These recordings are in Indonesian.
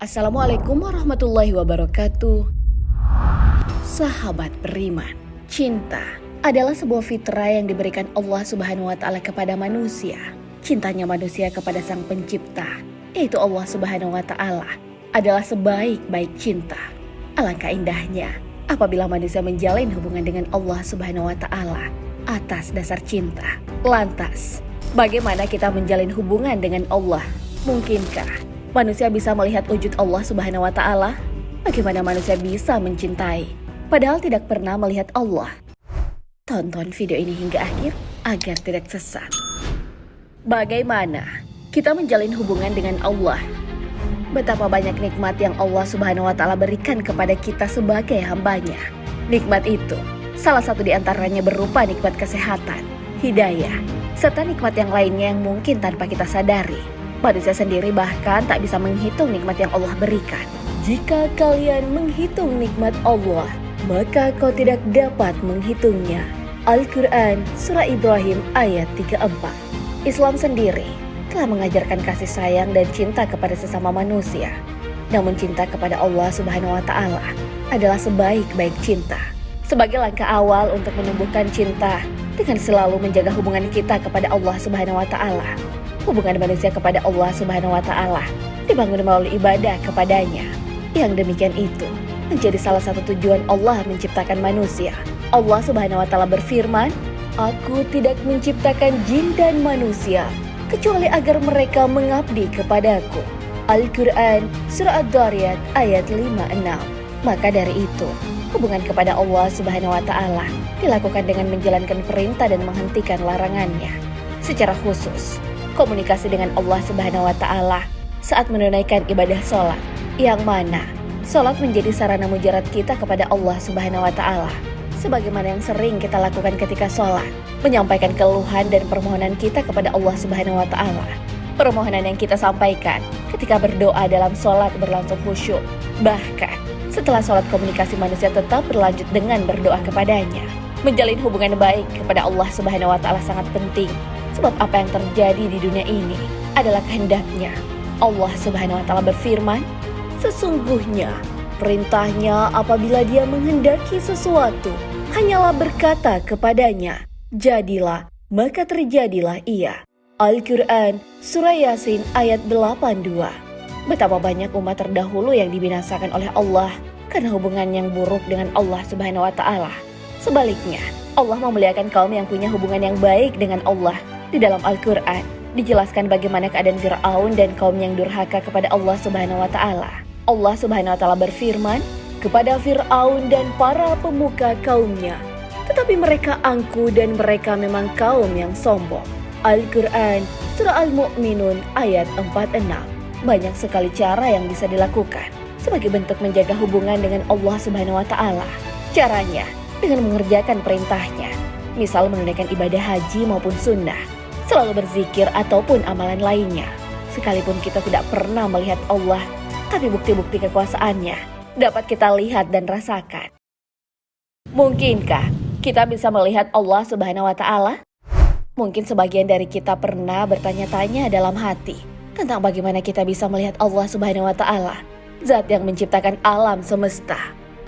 Assalamualaikum warahmatullahi wabarakatuh. Sahabat beriman, cinta adalah sebuah fitrah yang diberikan Allah Subhanahu wa taala kepada manusia. Cintanya manusia kepada Sang Pencipta, yaitu Allah Subhanahu wa taala, adalah sebaik-baik cinta. Alangkah indahnya apabila manusia menjalin hubungan dengan Allah Subhanahu wa taala atas dasar cinta. Lantas, bagaimana kita menjalin hubungan dengan Allah? Mungkinkah manusia bisa melihat wujud Allah Subhanahu wa taala? Bagaimana manusia bisa mencintai padahal tidak pernah melihat Allah? Tonton video ini hingga akhir agar tidak sesat. Bagaimana kita menjalin hubungan dengan Allah? Betapa banyak nikmat yang Allah Subhanahu wa taala berikan kepada kita sebagai hambanya. Nikmat itu salah satu di antaranya berupa nikmat kesehatan, hidayah, serta nikmat yang lainnya yang mungkin tanpa kita sadari. Manusia sendiri bahkan tak bisa menghitung nikmat yang Allah berikan. Jika kalian menghitung nikmat Allah, maka kau tidak dapat menghitungnya. Al-Quran Surah Ibrahim ayat 34. Islam sendiri telah mengajarkan kasih sayang dan cinta kepada sesama manusia. Namun cinta kepada Allah Subhanahu wa taala adalah sebaik-baik cinta. Sebagai langkah awal untuk menumbuhkan cinta dengan selalu menjaga hubungan kita kepada Allah Subhanahu wa taala. Hubungan manusia kepada Allah Subhanahu wa taala dibangun melalui ibadah kepadanya. Yang demikian itu menjadi salah satu tujuan Allah menciptakan manusia. Allah Subhanahu wa taala berfirman, "Aku tidak menciptakan jin dan manusia kecuali agar mereka mengabdi kepadaku." Al-Quran Surah Ad-Dariyat ayat 5-6. Maka dari itu, hubungan kepada Allah Subhanahu wa taala dilakukan dengan menjalankan perintah dan menghentikan larangannya. Secara khusus, komunikasi dengan Allah Subhanahu wa taala saat menunaikan ibadah sholat, yang mana sholat menjadi sarana mujarad kita kepada Allah Subhanahu wa taala. Sebagaimana yang sering kita lakukan ketika sholat, menyampaikan keluhan dan permohonan kita kepada Allah Subhanahu wa taala. Permohonan yang kita sampaikan ketika berdoa dalam sholat berlangsung khusyuk. Bahkan setelah sholat, komunikasi manusia tetap berlanjut dengan berdoa kepadanya. Menjalin hubungan baik kepada Allah Subhanahu wa taala sangat penting. Sebab apa yang terjadi di dunia ini adalah kehendaknya. Allah Subhanahu wa taala berfirman, "Sesungguhnya perintahnya apabila dia menghendaki sesuatu hanyalah berkata kepadanya, jadilah, maka terjadilah ia." Al-Quran Surah Yasin ayat 82. Betapa banyak umat terdahulu yang dibinasakan oleh Allah karena hubungan yang buruk dengan Allah Subhanahu wa taala. Sebaliknya, Allah memuliakan kaum yang punya hubungan yang baik dengan Allah. Di dalam Al-Quran dijelaskan bagaimana keadaan Fir'aun dan kaum yang durhaka kepada Allah Subhanahu wa taala. Allah Subhanahu wa taala berfirman kepada Fir'aun dan para pemuka kaumnya, tetapi mereka angkuh dan mereka memang kaum yang sombong. Al-Quran Surah Al-Mu'minun ayat 46. Banyak sekali cara yang bisa dilakukan sebagai bentuk menjaga hubungan dengan Allah Subhanahu wa taala. Caranya dengan mengerjakan perintahnya, misal menunaikan ibadah haji maupun sunnah, selalu berzikir ataupun amalan lainnya. Sekalipun kita tidak pernah melihat Allah, tapi bukti-bukti kekuasaannya dapat kita lihat dan rasakan. Mungkinkah kita bisa melihat Allah Subhanahu wa taala? Mungkin sebagian dari kita pernah bertanya-tanya dalam hati tentang bagaimana kita bisa melihat Allah Subhanahu wa taala, Zat yang menciptakan alam semesta.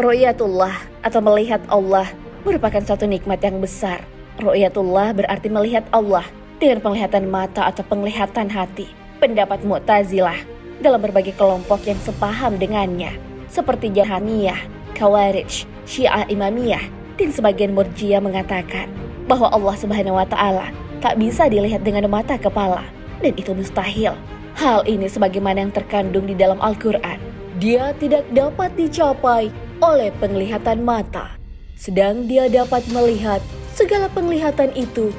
Ru'yatullah atau melihat Allah merupakan satu nikmat yang besar. Ru'yatullah berarti melihat Allah dengan penglihatan mata atau penglihatan hati. Pendapat Mu'tazilah dalam berbagai kelompok yang sepaham dengannya, seperti Jahamiyah, Khawarij, Syiah Imamiyah, dan sebagian Murji'ah mengatakan bahwa Allah Subhanahu wa taala tak bisa dilihat dengan mata kepala, dan itu mustahil. Hal ini sebagaimana yang terkandung di dalam Al-Quran. Dia tidak dapat dicapai oleh penglihatan mata, sedang dia dapat melihat segala penglihatan itu,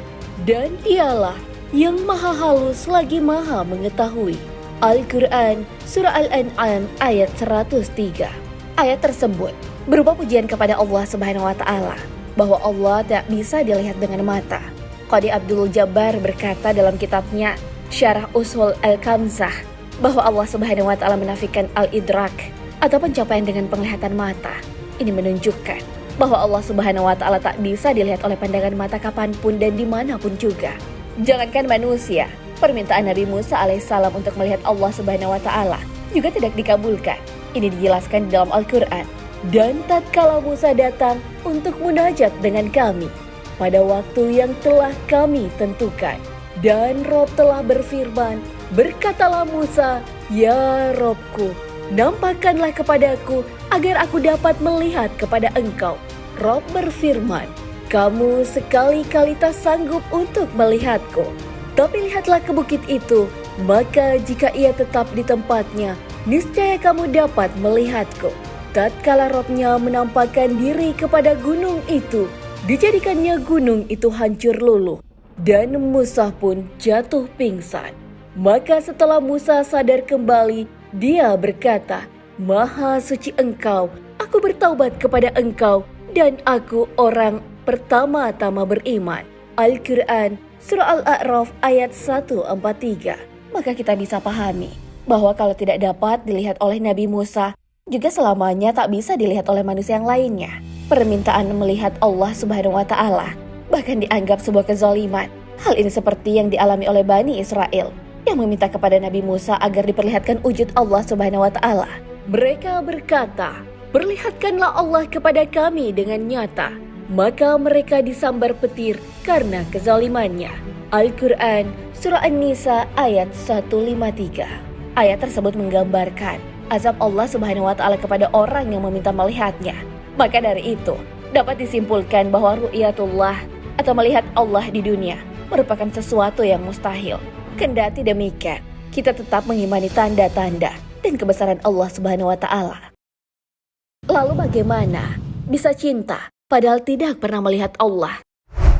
dan dialah yang maha halus lagi maha mengetahui. Al-Quran Surah Al-An'am ayat 103. Ayat tersebut berupa pujian kepada Allah Subhanahu wa taala bahwa Allah tak bisa dilihat dengan mata. Qadi Abdul Jabbar berkata dalam kitabnya Syarah Ushul Al-Kamsah bahwa Allah Subhanahu wa taala menafikan al-idrak atau pencapaian dengan penglihatan mata. Ini menunjukkan bahwa Allah Subhanahu wa taala tak bisa dilihat oleh pandangan mata kapanpun dan dimanapun juga. Jangankan manusia, permintaan Nabi Musa alaihissalam untuk melihat Allah Subhanahu wa taala juga tidak dikabulkan. Ini dijelaskan di dalam Al-Quran. Dan tatkala Musa datang untuk munajat dengan kami pada waktu yang telah kami tentukan. Dan Rob telah berfirman, berkatalah Musa, ya Robku, nampakkanlah kepadaku agar aku dapat melihat kepada engkau. Rob berfirman, kamu sekali-kali tak sanggup untuk melihatku. Tapi lihatlah ke bukit itu, maka jika ia tetap di tempatnya, niscaya kamu dapat melihatku. Tatkala Robnya menampakkan diri kepada gunung itu, dijadikannya gunung itu hancur luluh, dan Musa pun jatuh pingsan. Maka setelah Musa sadar kembali, dia berkata, Maha suci engkau, aku bertaubat kepada engkau, dan aku orang pertama-tama beriman. Al-Quran, Surah Al-A'raf ayat 143. Maka kita bisa pahami bahwa kalau tidak dapat dilihat oleh Nabi Musa, juga selamanya tak bisa dilihat oleh manusia yang lainnya. Permintaan melihat Allah Subhanahu wa Ta'ala bahkan dianggap sebuah kezaliman. Hal ini seperti yang dialami oleh Bani Israel yang meminta kepada Nabi Musa agar diperlihatkan wujud Allah Subhanahu wa Ta'ala. Mereka berkata, perlihatkanlah Allah kepada kami dengan nyata. Maka mereka disambar petir karena kezalimannya. Al-Quran, Surah An-Nisa ayat 153. Ayat tersebut menggambarkan azab Allah Subhanahu wa Ta'ala kepada orang yang meminta melihatnya. Maka dari itu, dapat disimpulkan bahwa ru'yatullah atau melihat Allah di dunia merupakan sesuatu yang mustahil. Kendati demikian, kita tetap mengimani tanda-tanda dan kebesaran Allah Subhanahu wa Ta'ala. Lalu bagaimana bisa cinta padahal tidak pernah melihat Allah?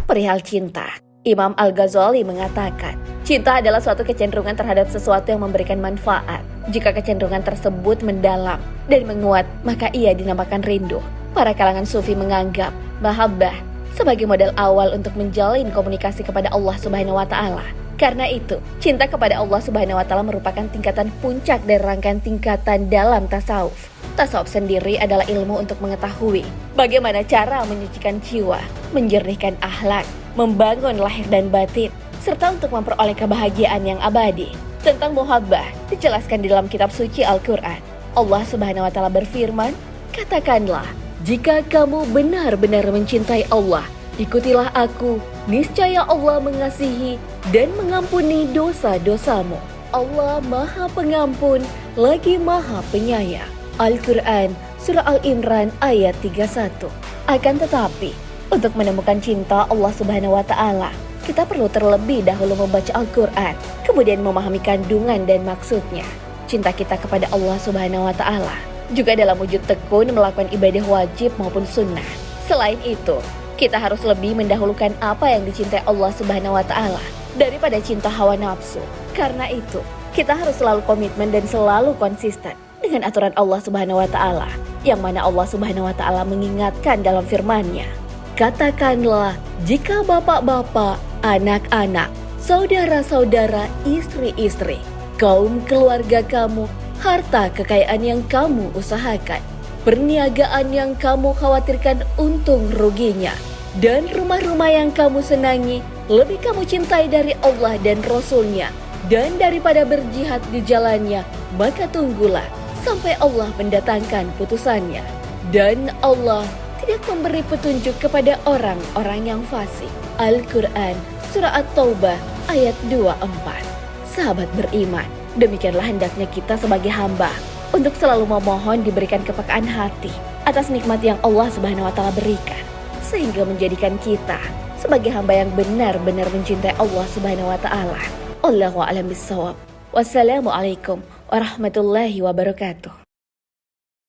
Perihal cinta, Imam Al-Ghazali mengatakan, cinta adalah suatu kecenderungan terhadap sesuatu yang memberikan manfaat. Jika kecenderungan tersebut mendalam dan menguat, maka ia dinamakan rindu. Para kalangan sufi menganggap mahabbah sebagai modal awal untuk menjalin komunikasi kepada Allah Subhanahu wa Ta'ala. Karena itu, cinta kepada Allah Subhanahu wa Ta'ala merupakan tingkatan puncak dari rangkaian tingkatan dalam tasawuf. Tasawuf sendiri adalah ilmu untuk mengetahui bagaimana cara menyucikan jiwa, menjernihkan akhlak, membangun lahir dan batin, serta untuk memperoleh kebahagiaan yang abadi. Tentang muhabbah dijelaskan di dalam kitab suci Al-Quran. Allah Subhanahu wa Ta'ala berfirman, katakanlah, jika kamu benar-benar mencintai Allah, ikutilah aku, niscaya Allah mengasihi dan mengampuni dosa-dosamu. Allah Maha Pengampun lagi Maha Penyayang. Al-Quran, Surah Al-Imran ayat 31. Akan tetapi, untuk menemukan cinta Allah Subhanahu wa Ta'ala, kita perlu terlebih dahulu membaca Al-Quran, kemudian memahami kandungan dan maksudnya. Cinta kita kepada Allah Subhanahu wa Ta'ala juga dalam wujud tekun melakukan ibadah wajib maupun sunnah. Selain itu, kita harus lebih mendahulukan apa yang dicintai Allah Subhanahu wa Ta'ala daripada cinta hawa nafsu. Karena itu, kita harus selalu komitmen dan selalu konsisten dengan aturan Allah Subhanahu wa Ta'ala, yang mana Allah Subhanahu wa Ta'ala mengingatkan dalam firman-Nya, katakanlah, jika bapak-bapak, anak-anak, saudara-saudara, istri-istri, kaum keluarga kamu, harta kekayaan yang kamu usahakan, perniagaan yang kamu khawatirkan untung ruginya, dan rumah-rumah yang kamu senangi, lebih kamu cintai dari Allah dan Rasul-Nya, dan daripada berjihad di jalannya, maka tunggulah sampai Allah mendatangkan putusannya. Dan Allah tidak memberi petunjuk kepada orang-orang yang fasik. Al-Quran, Surah At-Taubah, ayat 24. Sahabat beriman, demikianlah hendaknya kita sebagai hamba untuk selalu memohon diberikan kepekaan hati atas nikmat yang Allah Subhanahu wa Ta'ala berikan, sehingga menjadikan kita sebagai hamba yang benar-benar mencintai Allah Subhanahu wa Ta'ala. Allahu a'lam bissawab. Wassalamualaikum warahmatullahi wabarakatuh.